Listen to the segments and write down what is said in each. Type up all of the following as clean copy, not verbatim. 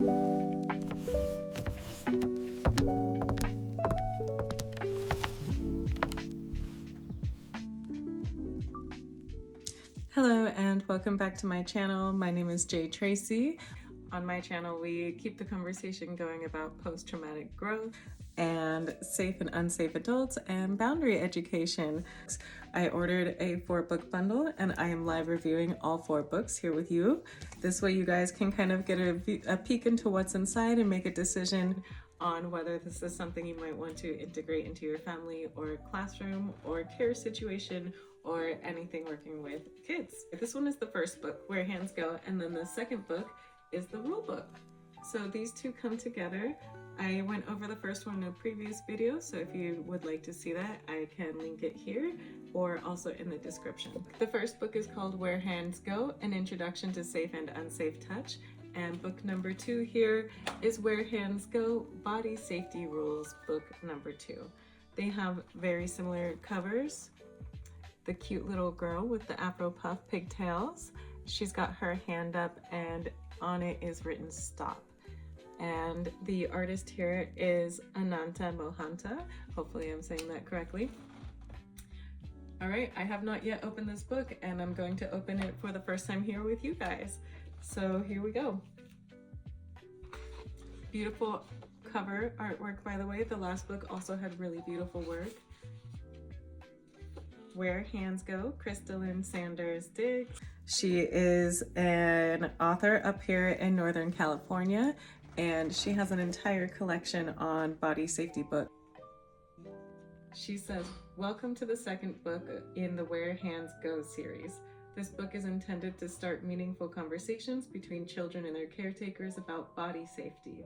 Hello and welcome back to my channel. My name is Jay Tracy. On my channel, we keep the conversation going about post-traumatic growth and safe and unsafe adults and boundary education. I ordered a 4-book bundle and I am live reviewing all 4 books here with you. This way you guys can kind of get a peek into what's inside and make a decision on whether this is something you might want to integrate into your family or classroom or care situation or anything working with kids. This one is the first book, Where Hands Go, and then the second book is the rule book. So these two come together. I went over the first one in a previous video, so if you would like to see that, I can link it here or also in the description. The first book is called Where Hands Go, An Introduction to Safe and Unsafe Touch. And book number 2 here is Where Hands Go, Body Safety Rules, book number 2. They have very similar covers. The cute little girl with the Afro puff pigtails, she's got her hand up and on it is written stop. And the artist here is Ananta Mohanta. Hopefully I'm saying that correctly. All right, I have not yet opened this book and I'm going to open it for the first time here with you guys. So here we go. Beautiful cover artwork, by the way. The last book also had really beautiful work. Where Hands Go, Krystaelynne Diggs. She is an author up here in Northern California, and she has an entire collection on body safety books. She says, welcome to the second book in the Where Hands Go series. This book is intended to start meaningful conversations between children and their caretakers about body safety.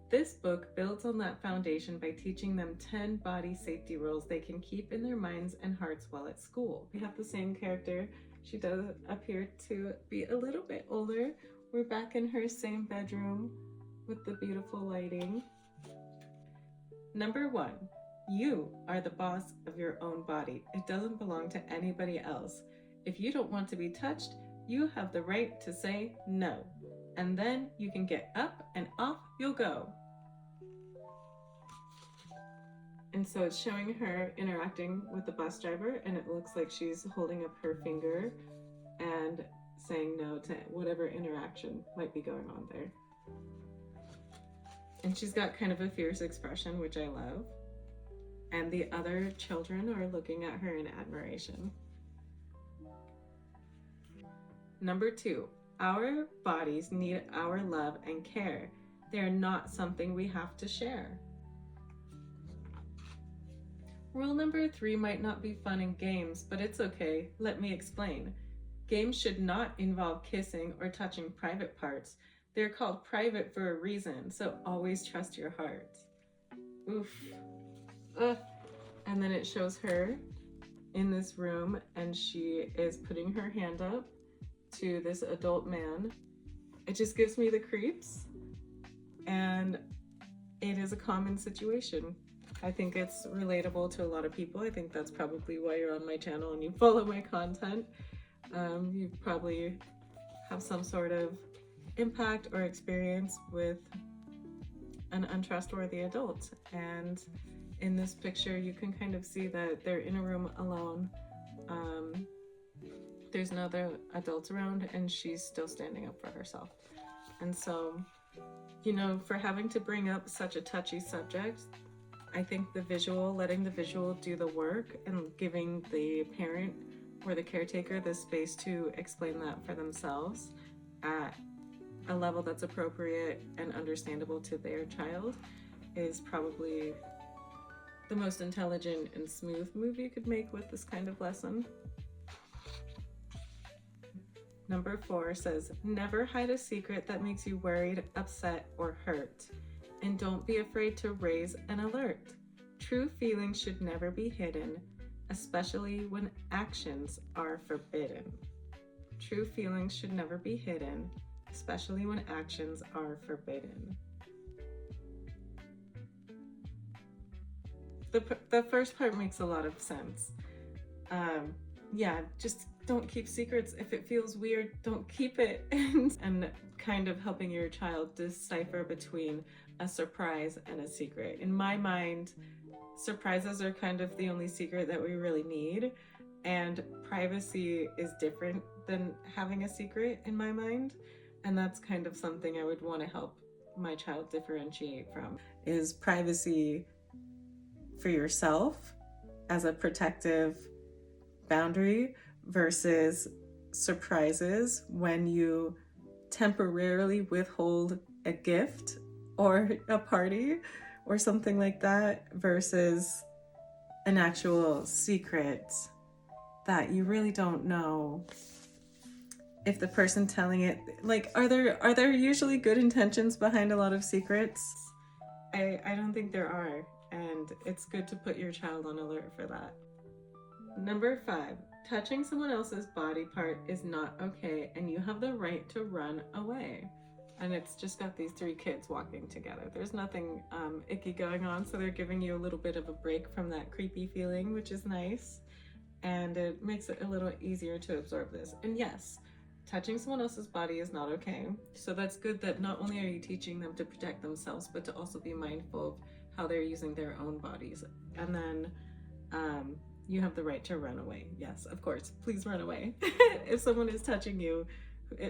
This book builds on that foundation by teaching them 10 body safety rules they can keep in their minds and hearts while at school. We have the same character. She does appear to be a little bit older. We're back in her same bedroom with the beautiful lighting. Number 1, you are the boss of your own body. It doesn't belong to anybody else. If you don't want to be touched, you have the right to say no. And then you can get up and off you'll go. And so it's showing her interacting with the bus driver, and it looks like she's holding up her finger and saying no to whatever interaction might be going on there. And she's got kind of a fierce expression, which I love. And the other children are looking at her in admiration. Number 2. Our bodies need our love and care. They're not something we have to share. Rule number 3 might not be fun and games, but it's okay. Let me explain. Games should not involve kissing or touching private parts. They're called private for a reason, so always trust your heart. Oof. Ugh. And then it shows her in this room, and she is putting her hand up to this adult man. It just gives me the creeps, and it is a common situation. I think it's relatable to a lot of people. I think that's probably why you're on my channel and you follow my content. You probably have some sort of impact or experience with an untrustworthy adult. And in this picture, you can kind of see that they're in a room alone. There's no other adults around and she's still standing up for herself. And so, you know, for having to bring up such a touchy subject, I think the visual, letting the visual do the work and giving the parent or the caretaker the space to explain that for themselves at a level that's appropriate and understandable to their child is probably the most intelligent and smooth move you could make with this kind of lesson. Number 4 says, never hide a secret that makes you worried, upset, or hurt. And don't be afraid to raise an alert. True feelings should never be hidden, especially when actions are forbidden. True feelings should never be hidden, especially when actions are forbidden. The first part makes a lot of sense. Yeah, just don't keep secrets. If it feels weird, don't keep it. And kind of helping your child decipher between a surprise and a secret. In my mind, surprises are kind of the only secret that we really need, and privacy is different than having a secret in my mind. And that's kind of something I would want to help my child differentiate from, is privacy for yourself as a protective boundary versus surprises when you temporarily withhold a gift or a party or something like that, versus an actual secret that you really don't know if the person telling it, like, are there usually good intentions behind a lot of secrets? I don't think there are, and it's good to put your child on alert for that. Number 5, touching someone else's body part is not okay, and you have the right to run away. And it's just got these 3 kids walking together. There's nothing icky going on, so they're giving you a little bit of a break from that creepy feeling, which is nice. And it makes it a little easier to absorb this. And yes, touching someone else's body is not okay. So that's good that not only are you teaching them to protect themselves, but to also be mindful of how they're using their own bodies. And then you have the right to run away. Yes, of course, please run away. If someone is touching you,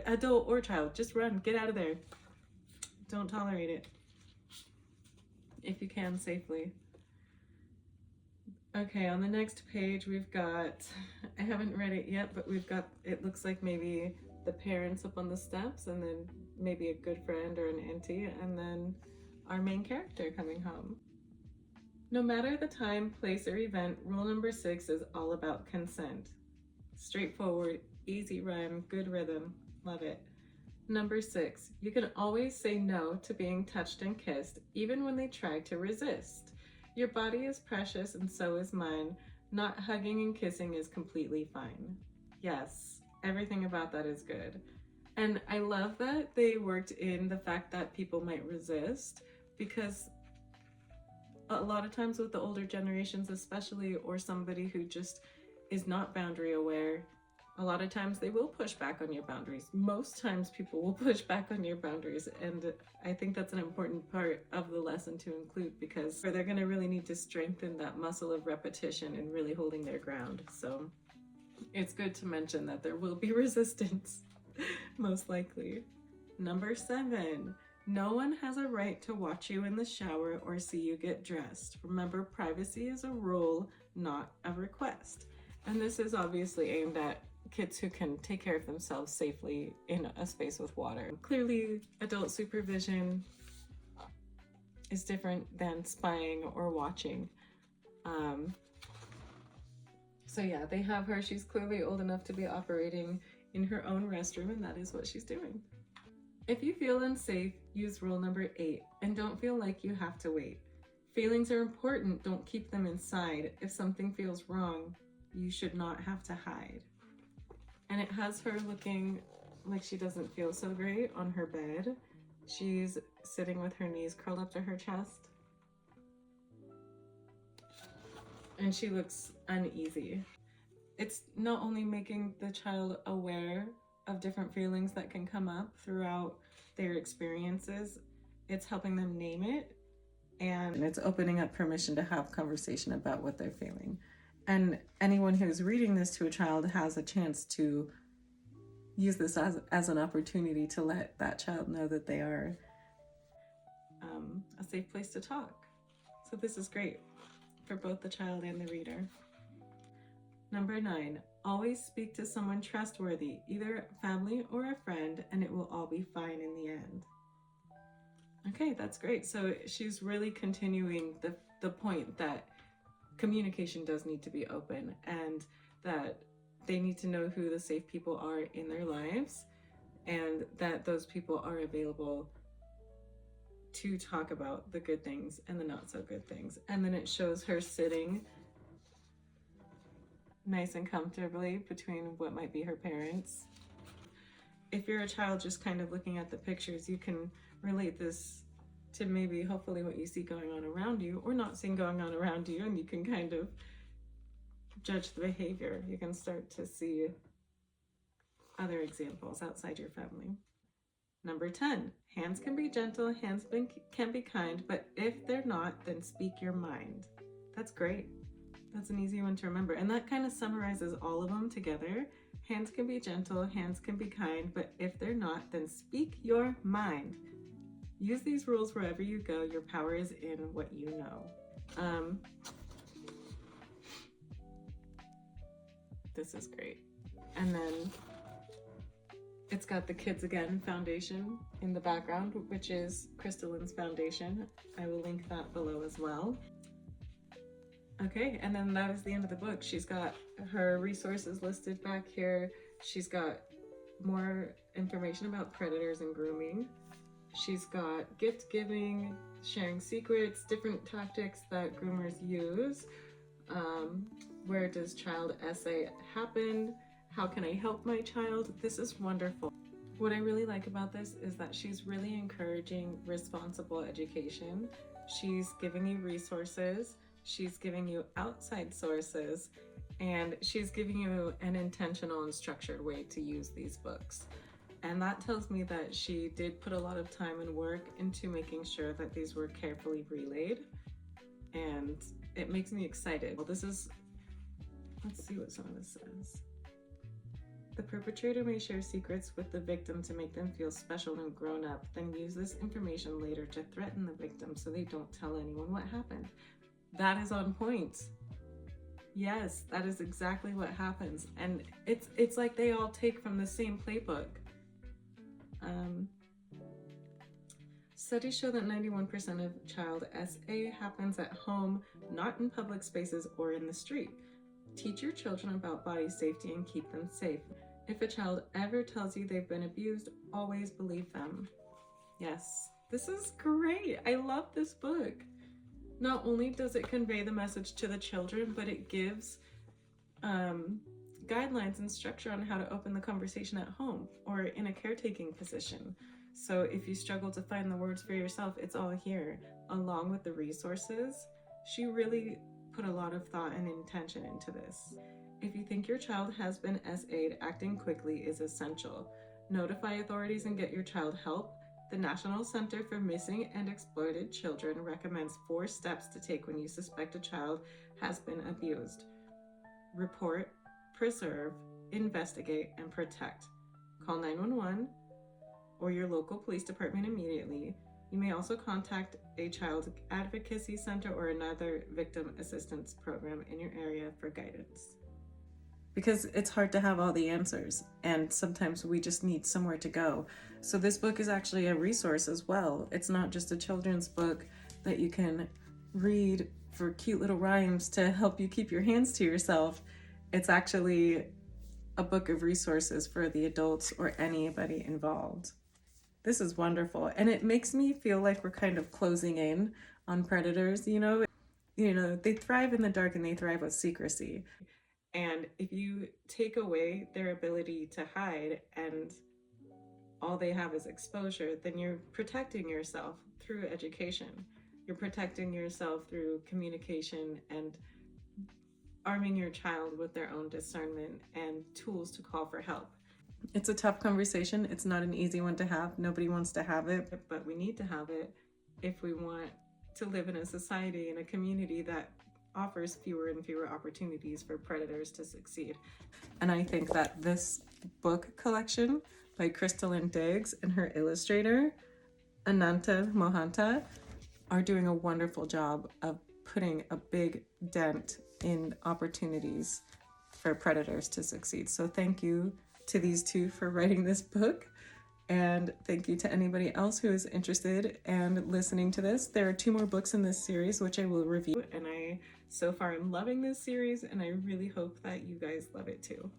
adult or child, just run, get out of there. Don't tolerate it if you can safely. Okay, on the next page we've got, I haven't read it yet, but we've got, it looks like maybe the parents up on the steps, and then maybe a good friend or an auntie, and then our main character coming home. No matter the time, place, or event, rule number 6 is all about consent. Straightforward, easy rhyme, good rhythm, love it. Number 6, you can always say no to being touched and kissed, even when they try to resist. Your body is precious and so is mine. Not hugging and kissing is completely fine. Yes, everything about that is good. And I love that they worked in the fact that people might resist, because a lot of times with the older generations especially, or somebody who just is not boundary aware, a lot of times they will push back on your boundaries. Most times people will push back on your boundaries, and I think that's an important part of the lesson to include, because they're going to really need to strengthen that muscle of repetition and really holding their ground. So it's good to mention that there will be resistance, most likely. Number 7, no one has a right to watch you in the shower or see you get dressed. Remember, privacy is a rule, not a request. And this is obviously aimed at kids who can take care of themselves safely in a space with water. Clearly, adult supervision is different than spying or watching. So yeah, they have her. She's clearly old enough to be operating in her own restroom, and that is what she's doing. If you feel unsafe, use rule number 8, and don't feel like you have to wait. Feelings are important, don't keep them inside. If something feels wrong, you should not have to hide. And it has her looking like she doesn't feel so great on her bed. She's sitting with her knees curled up to her chest. And she looks uneasy. It's not only making the child aware of different feelings that can come up throughout their experiences, it's helping them name it, and it's opening up permission to have conversation about what they're feeling. And anyone who's reading this to a child has a chance to use this as an opportunity to let that child know that they are a safe place to talk. So this is great for both the child and the reader. Number 9, always speak to someone trustworthy, either family or a friend, and it will all be fine in the end. Okay, that's great. So she's really continuing the point that communication does need to be open, and that they need to know who the safe people are in their lives, and that those people are available to talk about the good things and the not so good things. And then it shows her sitting nice and comfortably between what might be her parents. If you're a child just kind of looking at the pictures, you can relate this to maybe hopefully what you see going on around you, or not seeing going on around you, and you can kind of judge the behavior. You can start to see other examples outside your family. Number 10, hands can be gentle, hands can be kind, but if they're not, then speak your mind. That's great. That's an easy one to remember. And that kind of summarizes all of them together. Hands can be gentle, hands can be kind, but if they're not, then speak your mind. Use these rules wherever you go. Your power is in what you know. This is great. And then it's got the Kids Again Foundation in the background, which is Krystaelynne's foundation. I will link that below as well. Okay, and then that is the end of the book. She's got her resources listed back here. She's got more information about predators and grooming. She's got gift giving, sharing secrets, different tactics that groomers use. Where does child essay happen? How can I help my child? This is wonderful. What I really like about this is that she's really encouraging responsible education. She's giving you resources. She's giving you outside sources, and she's giving you an intentional and structured way to use these books. And that tells me that she did put a lot of time and work into making sure that these were carefully relayed, and it makes me excited. Well, let's see what some of this says. The perpetrator may share secrets with the victim to make them feel special and grown up, then use this information later to threaten the victim so they don't tell anyone what happened. That is on point. Yes, that is exactly what happens. And it's like they all take from the same playbook. Studies show that 91% of child SA happens at home, not in public spaces or in the street. Teach your children about body safety and keep them safe. If a child ever tells you they've been abused, always believe them. Yes, this is great. I love this book. Not only does it convey the message to the children, but it gives guidelines and structure on how to open the conversation at home or in a caretaking position. So if you struggle to find the words for yourself, it's all here, along with the resources. She really put a lot of thought and intention into this. If you think your child has been SA'd, acting quickly is essential. Notify authorities and get your child help. The National Center for Missing and Exploited Children recommends 4 steps to take when you suspect a child has been abused. Report, preserve, investigate, and protect. Call 911 or your local police department immediately. You may also contact a child advocacy center or another victim assistance program in your area for guidance. Because it's hard to have all the answers, and sometimes we just need somewhere to go. So this book is actually a resource as well. It's not just a children's book that you can read for cute little rhymes to help you keep your hands to yourself. It's actually a book of resources for the adults or anybody involved. This is wonderful, and it makes me feel like we're kind of closing in on predators. You know, they thrive in the dark and they thrive with secrecy. And if you take away their ability to hide and all they have is exposure, then you're protecting yourself through education. You're protecting yourself through communication and arming your child with their own discernment and tools to call for help. It's a tough conversation. It's not an easy one to have. Nobody wants to have it, but we need to have it if we want to live in a society, in a community that offers fewer and fewer opportunities for predators to succeed. And I think that this book collection by Krystaelynne Diggs and her illustrator, Ananta Mohanta, are doing a wonderful job of putting a big dent in opportunities for predators to succeed. So thank you to these two for writing this book. And thank you to anybody else who is interested and listening to this. There are 2 more books in this series, which I will review. And I, so far, am loving this series, and I really hope that you guys love it too.